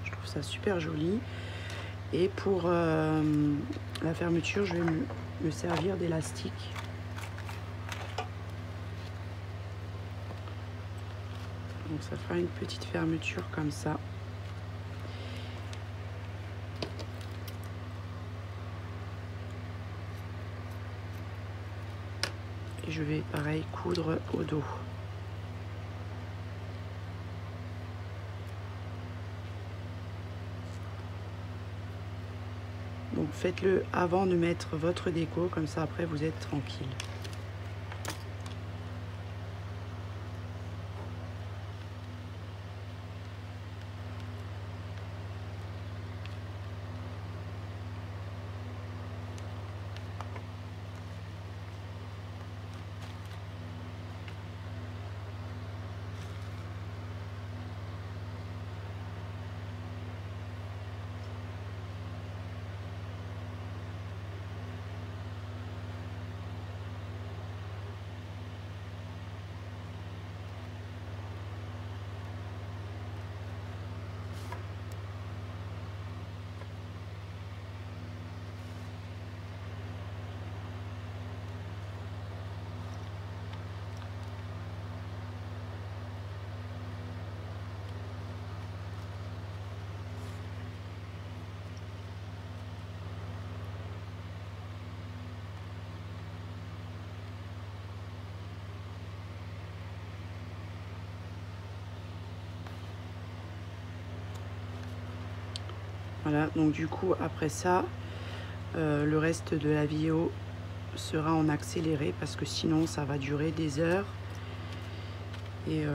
Je trouve ça super joli. Et pour la fermeture, je vais me servir d'élastique. Donc ça fera une petite fermeture comme ça. Et je vais pareil coudre au dos. Donc faites-le avant de mettre votre déco, comme ça après vous êtes tranquille. Voilà, donc du coup après ça, le reste de la vidéo sera en accéléré parce que sinon ça va durer des heures et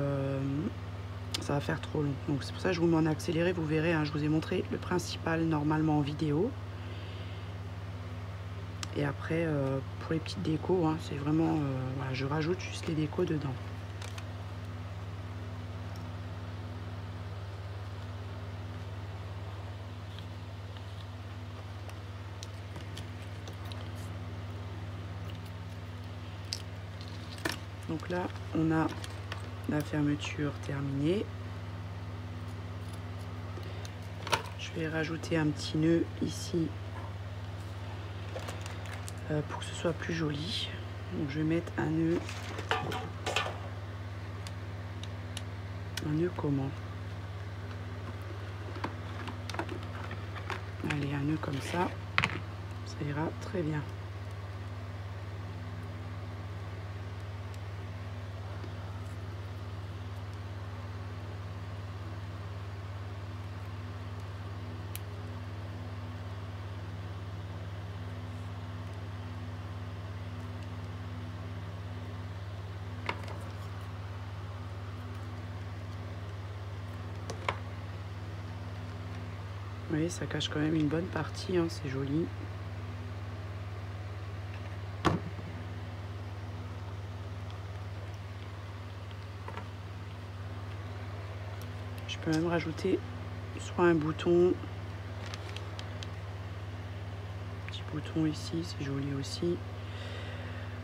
ça va faire trop long. Donc c'est pour ça que je vous mets en accéléré. Vous verrez, hein, je vous ai montré le principal normalement en vidéo. Et après, pour les petites décos, hein, c'est vraiment... voilà, je rajoute juste les décos dedans. Donc là, on a la fermeture terminée. Je vais rajouter un petit nœud ici pour que ce soit plus joli. Donc je vais mettre un nœud comment? Allez, un nœud comme ça ira très bien. Vous voyez, ça cache quand même une bonne partie, hein, c'est joli. Je peux même rajouter soit un bouton, petit bouton ici, c'est joli aussi.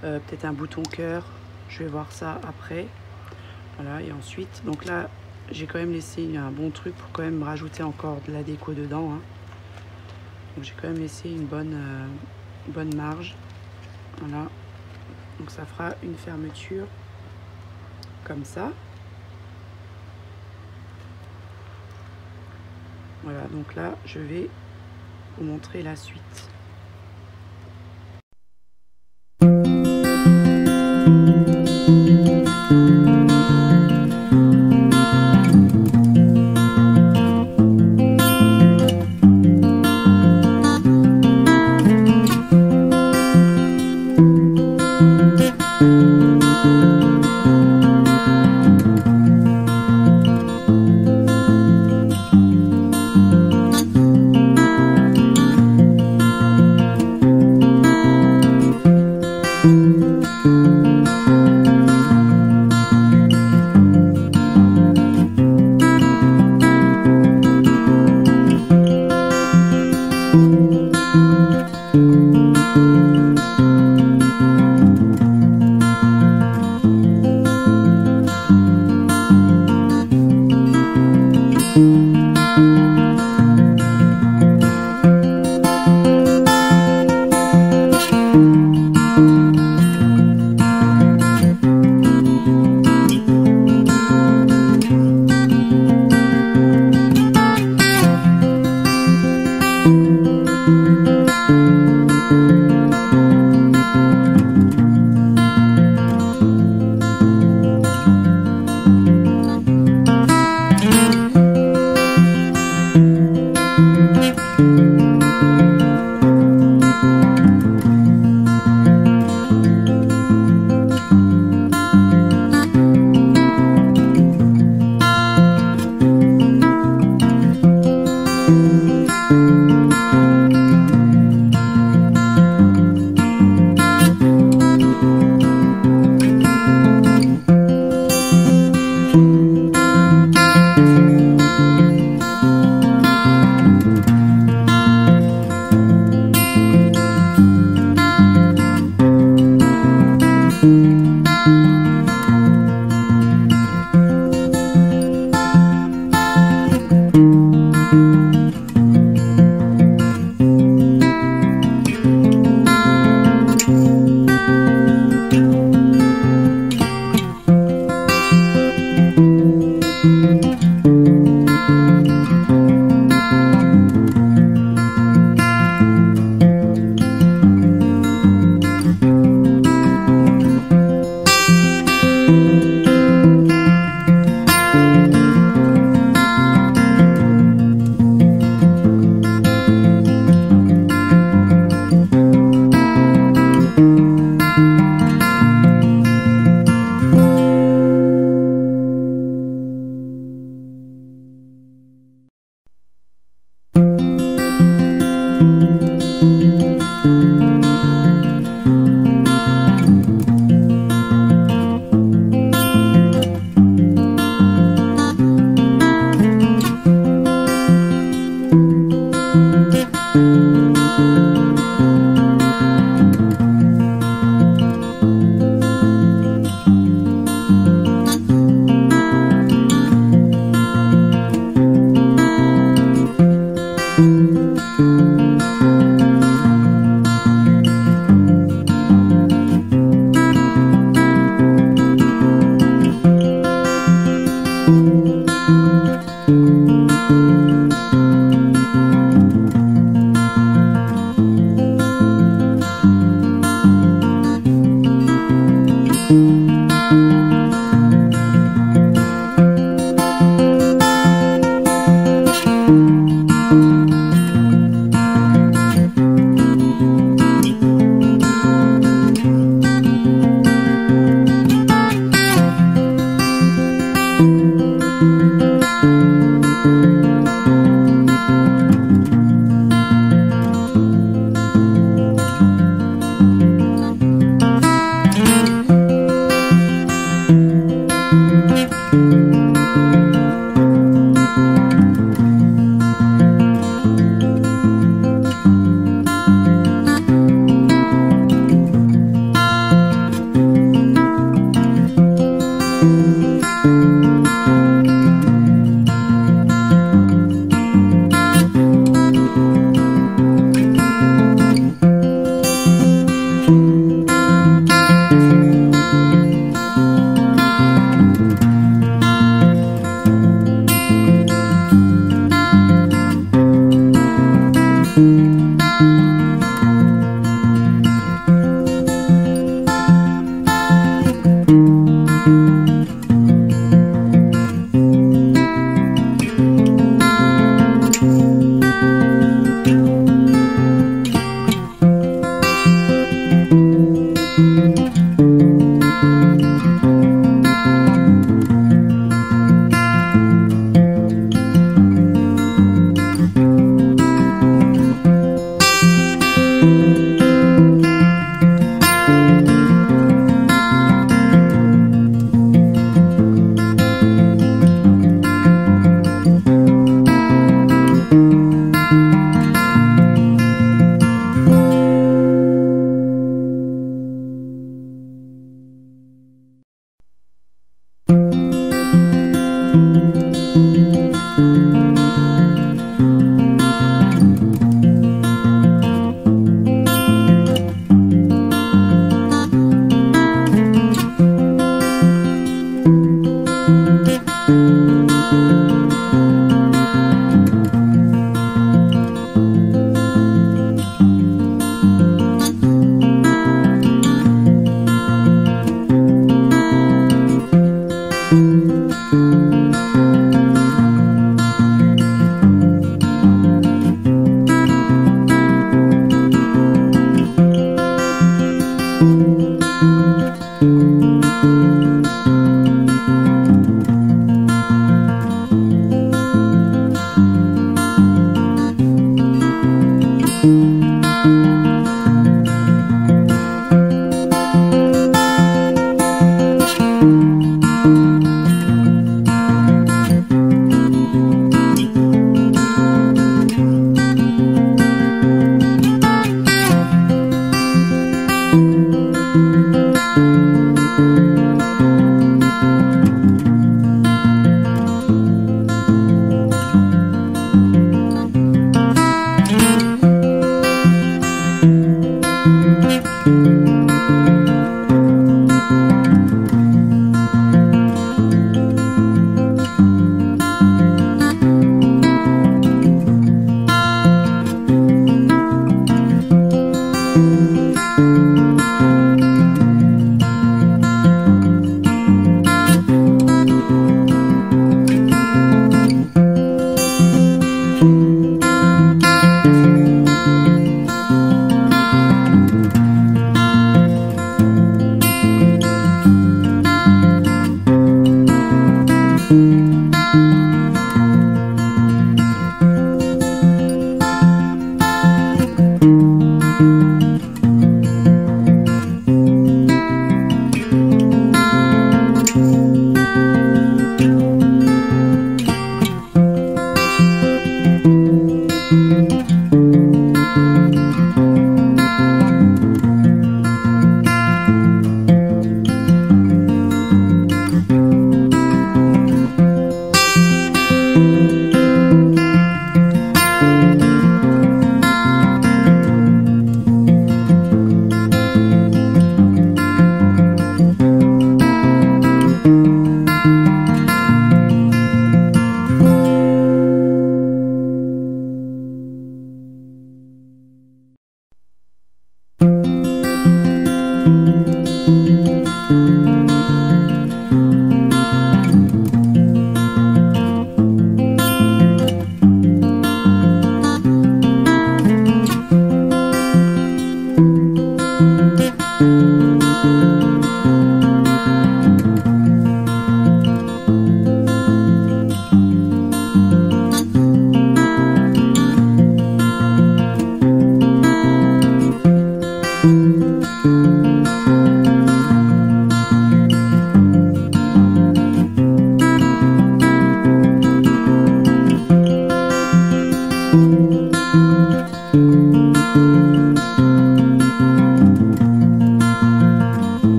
Peut-être un bouton cœur, je vais voir ça après. Voilà, et ensuite, donc là, j'ai quand même laissé un bon truc pour quand même rajouter encore de la déco dedans, hein. Donc j'ai quand même laissé une bonne marge. Voilà, donc ça fera une fermeture comme ça. Voilà, donc là, je vais vous montrer la suite.